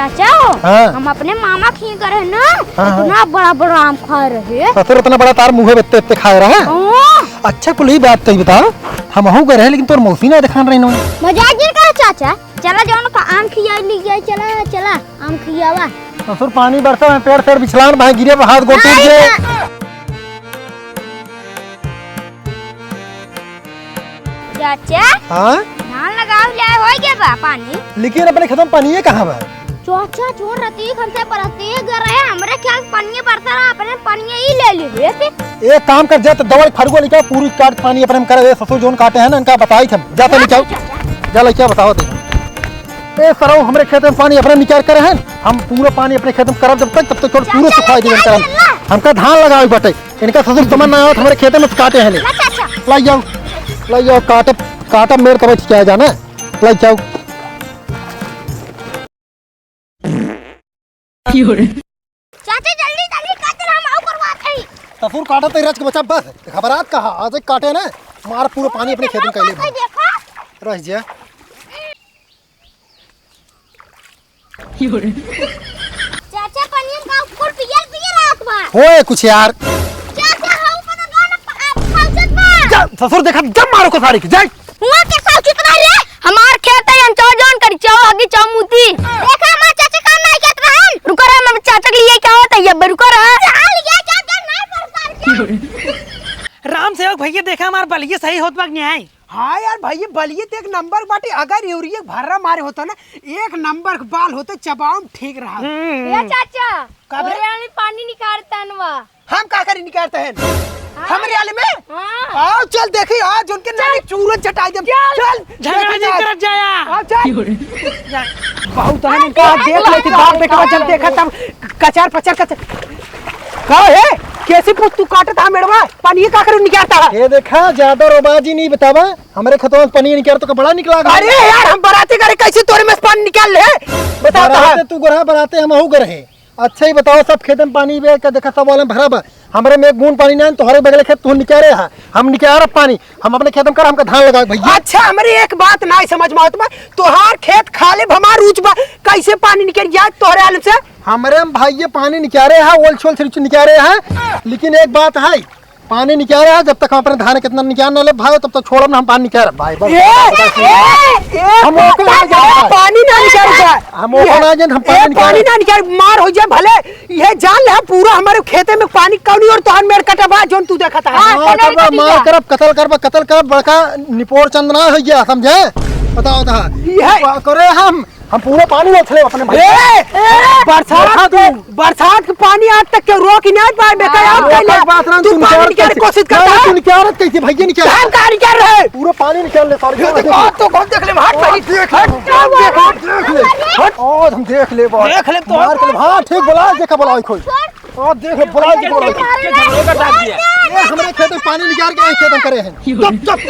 चाचा हम अपने मामा खी करे ना इतना बड़ा बड़ा आम खा रहे। ससुर इतना बड़ा तार मुँह बेते बेते खा रहा है। अच्छा कुल ही बात तो बताओ हम हूँ गए लेकिन तोर मौसी ना दिखा रही मजाक जी कर चाचा चला जाओ ना आम खिया ली गया। चला चला आम खियावा। ससुर पानी बरसा में पेड़ पेड़ बिछलान भाई गिरे हाथ गोटे चाचा धान लगाओ जाए हो गया बा पानी लेकिन अपने खत्म पानी है कहाँ बा। चाचा छोड़ रती हमसे परती कर रहे हमरे ख्याल पानी बरसा रहा अपने पानी ही ले ली। एक काम कर जा तो दवाई फरगो निकाल पूरी काट पानी अपने करे ससुर जोन काटे हैं ना इनका बताई थे जा तो निकाल जा ले क्या बताओ ए सरो हमरे खेत में पानी अपने निकाल करे हैं हम पूरा पानी अपने खेत में करब जब तक तब तक छोड़ पूरा सुखाई देंगे करम हमका धान लगाओ बटे इनका ससुर समझ ना आओ हमारे खेत में काटे हैं लाई जाओ काटे काटा मेरे कब क्या जाना लाई जाओ चाचा जल्दी जल्दी काटे हम आओ करवाते ही ससुर काटा तो रच के बचा बस खबरात कहा आज काटे ना मार पूरा पानी अपने खेत में कर ले रह जा चाचा पानी का ऊपर पियल रात में होए कुछ यार चाचा हाउ पर गाना फौजत में जा ससुर देखा जब मारो को सारी की जा हुआ के फौजत ना रे हमार खेत है अंचो जोन करी चाव हगी चामुती देखा हमार चाचा काम नहीं करत रहन रुको रे मैं चाचा के लिए क्या होता है ये रुको रे हाल गया चाचा नहीं परेशान राम सेवक भैया देखा हमार बलिए सही होत बा न्याय। हाँ यार भैया बलिए तो एक नंबर बाटे अगर यूरिया भर्रा मारे होता ना एक नंबर का बाल होते चबाव ठीक रहा। ये चाचा हमारे पानी निकालता नवा हम का करी निकालते हैं हमारे आले में आओ चल देखी आज उनके नानी चूरन चटाई दे चल झगड़ा नहीं करत जाया आओ चल बहुत है इनका देख लेती बाप बेटा जब देखा तब कचार पचार कचार का है कैसे पुत तू काटत था मेड़वा पानी का करू निकालता है ये देखा ज्यादा रोबाजी नहीं बतावा हमारे खेतों में पानी निकाल तो बड़ा निकला। अरे यार हम बराती करे कैसे तोरे में पानी निकाल ले बताता तू गरा बराते हम हूं गरे अच्छा ही बताओ सब खेत में पानी बे का देखा सब वाले भरा बा हमारे में एक बूंद पानी नहीं तो हरे बगले खेत तू निकाले है हम निकाल पानी हम अपने खेत में कर हमका धान लगा भैया। अच्छा हमारी एक बात नहीं समझ में आवत बा तोहार खेत खाले हमार रूच बा कैसे पानी निकल जाए तोहरे आलम से हमारे भाई पानी निकाले है ओल छोल से निकाले है लेकिन एक बात है पानी निकाल रहा है जब तक हम अपने धान कितना निकाल न ले भाई तब तक छोड़ो ना हम पानी निकाल भाई हम पानी ना निकाल हम पानी ना निकाल मार हो जाए भले ये जान ले पूरा हमारे खेते में पानी कौनी और तोहन मेर कटवा जोन तू देखा था मार करब कतल करब बड़का निपोर चंदना हो गया समझे बताओ था ये करे हम पूरा पानी उछले अपने बरसात के पानी आज तक के रोक ही नहीं पाए बेटा तू पानी निकालने की कोशिश करता है तू निकाल कैसे भैया निकाल हम कहां निकाल रहे हैं पूरा पानी निकाल ले सारे तो कौन देख ले हट भाई देख ले और हम देख ले तो मार के हां ठीक बोला देखा बोला कोई और देख ले बोला के बोला झगड़े का डाल दिया ये हमारे खेत में पानी निकाल के खेत में करे हैं चुप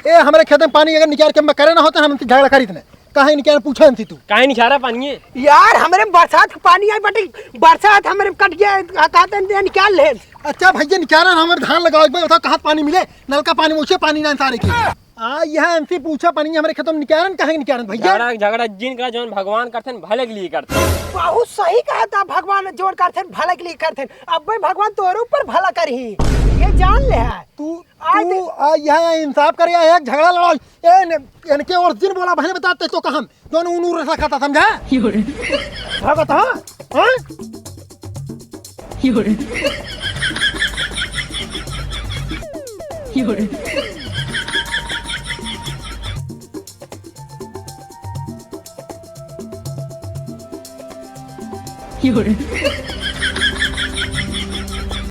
ए हमारे खेत में पानी अगर निकाल के मैं करे ना होता हम झगड़ा करी थे काहे निकाल पूछा थी तू काहे निकाल रहा पानी यार हमारे बरसात का पानी आई बटे बरसात हमारे कट गया कहते निकाल ले। अच्छा भैया निकाल हमारे धान लगाओ बताओ कहाँ पानी मिले नलका पानी मुझे पानी ना सारे की यहाँ हमसे पूछा पानी हमारे खेतों में निकालन कहे निकालन भैया झगड़ा जिनका जो भगवान करते हैं भले के लिए करते हैं बहुत सही कहा था भगवान जोर करते हैं भले के लिए करते हैं अब भाई भगवान तोरे ऊपर भला कर ही ये जान ले है तू यहाँ इंसाफ कर एक झगड़ा लड़ाओ इनके और दिन बोला भले बताते तो कहा दोनों उनू रसा खाता समझा भगत हाँ You're